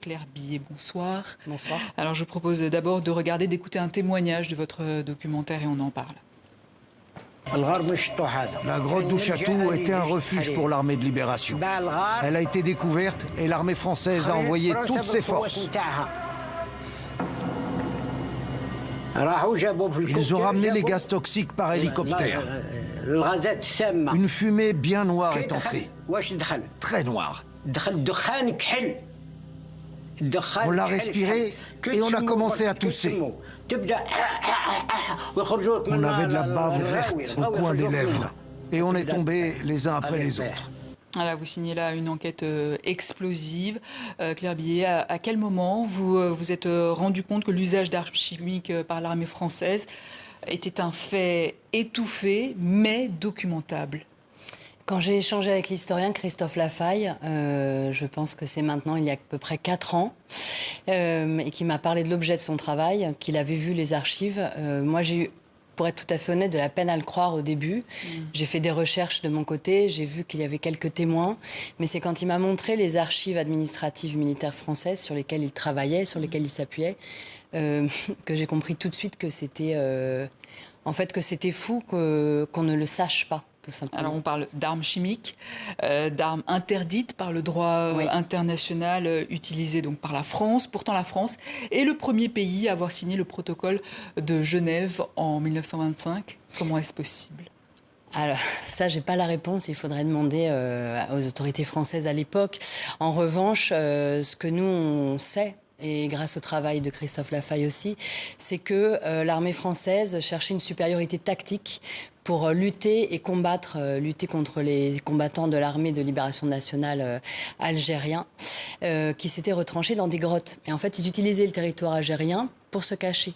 Claire Billet, bonsoir. Bonsoir. Alors je propose d'abord de regarder, d'écouter un témoignage de votre documentaire et on en parle. La grotte d'Ouchatou était un refuge pour l'armée de libération. Elle a été découverte et l'armée française a envoyé toutes ses forces. Ils ont ramené les gaz toxiques par hélicoptère. Une fumée bien noire est entrée. Très noire. On l'a respirée et on a commencé à tousser. On avait de la bave verte au coin des lèvres. Et on est tombés les uns après les autres. Voilà, vous signez là une enquête explosive. Claire Billet, à quel moment vous vous êtes rendu compte que l'usage d'armes chimiques par l'armée française était un fait étouffé, mais documentable? Quand j'ai échangé avec l'historien Christophe Lafaille, je pense que c'est maintenant, il y a à peu près 4 ans, et qui m'a parlé de l'objet de son travail, qu'il avait vu les archives. Moi, j'ai eu, pour être tout à fait honnête, de la peine à le croire au début. J'ai fait des recherches de mon côté, j'ai vu qu'il y avait quelques témoins, mais c'est quand il m'a montré les archives administratives militaires françaises sur lesquelles il travaillait, sur lesquelles il s'appuyait, que j'ai compris tout de suite que c'était en fait, que c'était fou qu'on ne le sache pas. Alors on parle d'armes chimiques, d'armes interdites par le droit international, utilisées donc par la France. Pourtant la France est le premier pays à avoir signé le protocole de Genève en 1925. Comment est-ce possible ? Alors, ça, j'ai pas la réponse. Il faudrait demander aux autorités françaises à l'époque. En revanche, ce que nous, on sait, et grâce au travail de Christophe Lafaille aussi, c'est que l'armée française cherchait une supériorité tactique pour lutter et combattre, lutter contre les combattants de l'armée de libération nationale algérien, qui s'étaient retranchés dans des grottes. Et en fait, ils utilisaient le territoire algérien pour se cacher.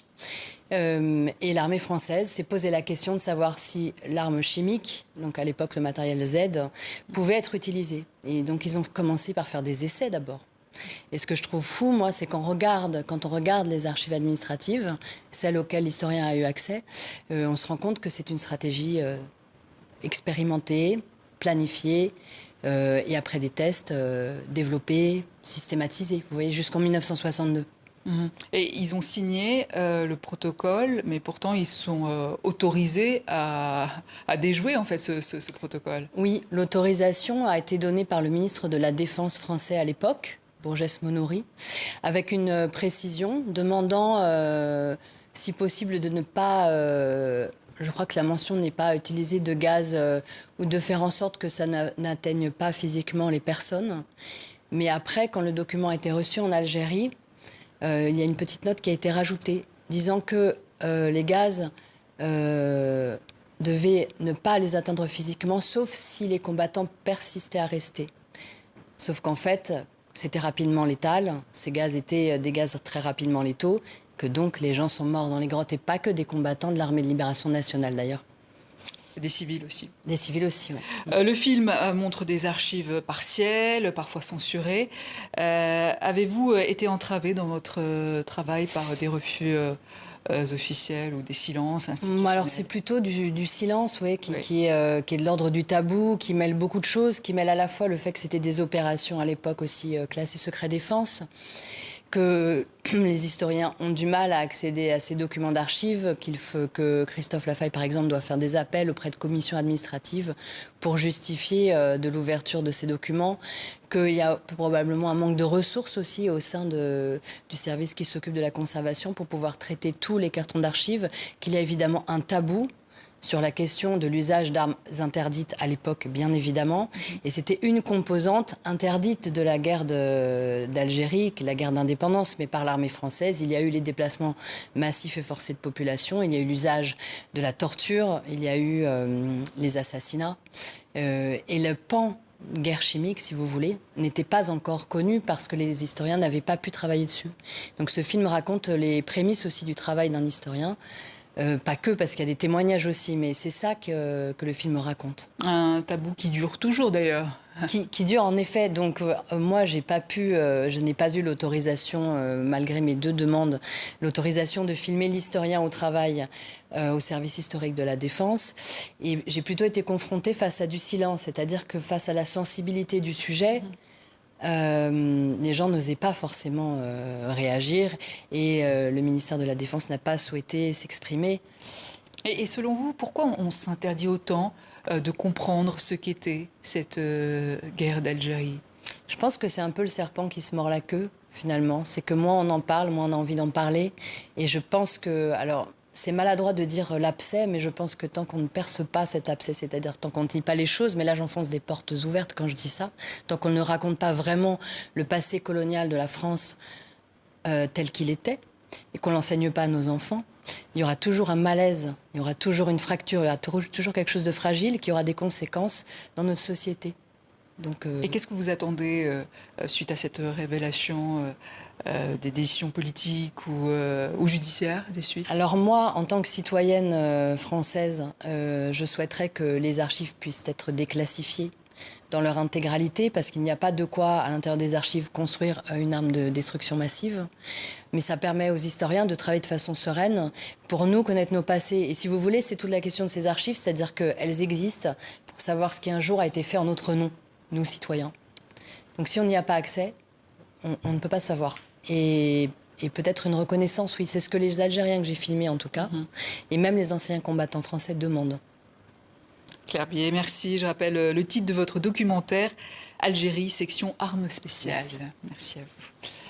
Et l'armée française s'est posé la question de savoir si l'arme chimique, donc à l'époque le matériel Z, pouvait être utilisée. Et donc ils ont commencé par faire des essais d'abord. Et ce que je trouve fou, moi, c'est quand on regarde les archives administratives, celles auxquelles l'historien a eu accès, on se rend compte que c'est une stratégie expérimentée, planifiée, et après des tests développés, systématisés. Vous voyez, jusqu'en 1962. Et ils ont signé le protocole, mais pourtant ils sont autorisés à déjouer en fait ce protocole. Oui, l'autorisation a été donnée par le ministre de la Défense français à l'époque, Bourgès Monory, avec une précision demandant, si possible, de ne pas... je crois que la mention n'est pas utiliser de gaz ou de faire en sorte que ça n'atteigne pas physiquement les personnes. Mais après, quand le document a été reçu en Algérie, il y a une petite note qui a été rajoutée, disant que les gaz devaient ne pas les atteindre physiquement, sauf si les combattants persistaient à rester. Sauf qu'en fait, c'était rapidement létal. Ces gaz étaient des gaz très rapidement létaux, que donc les gens sont morts dans les grottes, et pas que des combattants de l'armée de libération nationale d'ailleurs. Des civils aussi. Des civils aussi, oui. Le film montre des archives partielles, parfois censurées. Avez-vous été entravé dans votre travail par des refus officiels ou des silences institutionnels? Alors c'est plutôt du silence, oui, qui est de l'ordre du tabou, qui mêle beaucoup de choses, qui mêle à la fois le fait que c'était des opérations à l'époque aussi classées secret défense, que les historiens ont du mal à accéder à ces documents d'archives, que Christophe Lafaille, par exemple, doit faire des appels auprès de commissions administratives pour justifier de l'ouverture de ces documents, qu'il y a probablement un manque de ressources aussi au sein du service qui s'occupe de la conservation pour pouvoir traiter tous les cartons d'archives, qu'il y a évidemment un tabou sur la question de l'usage d'armes interdites à l'époque, bien évidemment. Et c'était une composante interdite de la guerre d'Algérie, la guerre d'indépendance, mais par l'armée française. Il y a eu les déplacements massifs et forcés de population, il y a eu l'usage de la torture, il y a eu les assassinats. Et le pan guerre chimique, si vous voulez, n'était pas encore connu parce que les historiens n'avaient pas pu travailler dessus. Donc ce film raconte les prémices aussi du travail d'un historien. Pas que, parce qu'il y a des témoignages aussi, mais c'est ça que le film raconte. Un tabou qui dure toujours d'ailleurs. Qui dure en effet. Donc moi, je n'ai pas eu l'autorisation, malgré mes 2 demandes, l'autorisation de filmer l'historien au travail au service historique de la Défense. Et j'ai plutôt été confrontée face à du silence, c'est-à-dire que face à la sensibilité du sujet, les gens n'osaient pas forcément réagir et le ministère de la Défense n'a pas souhaité s'exprimer. Et selon vous, pourquoi on s'interdit autant de comprendre ce qu'était cette guerre d'Algérie? Je pense que c'est un peu le serpent qui se mord la queue, finalement. C'est que moins on en parle, moins on a envie d'en parler. Et je pense que... Alors, c'est maladroit de dire l'abcès, mais je pense que tant qu'on ne perce pas cet abcès, c'est-à-dire tant qu'on ne dit pas les choses, mais là j'enfonce des portes ouvertes quand je dis ça, tant qu'on ne raconte pas vraiment le passé colonial de la France tel qu'il était, et qu'on ne l'enseigne pas à nos enfants, il y aura toujours un malaise, il y aura toujours une fracture, il y aura toujours quelque chose de fragile qui aura des conséquences dans notre société. Donc, Et qu'est-ce que vous attendez suite à cette révélation des décisions politiques ou judiciaires des suites? Alors moi, en tant que citoyenne française, je souhaiterais que les archives puissent être déclassifiées dans leur intégralité, parce qu'il n'y a pas de quoi, à l'intérieur des archives, construire une arme de destruction massive. Mais ça permet aux historiens de travailler de façon sereine pour nous connaître nos passés. Et si vous voulez, c'est toute la question de ces archives, c'est-à-dire qu'elles existent pour savoir ce qui un jour a été fait en notre nom, nous citoyens. Donc si on n'y a pas accès, on ne peut pas savoir. Et peut-être une reconnaissance, oui, c'est ce que les Algériens que j'ai filmés en tout cas, et même les anciens combattants français demandent. Claire Billet, merci. Je rappelle le titre de votre documentaire, Algérie, section armes spéciales. Merci. Merci à vous.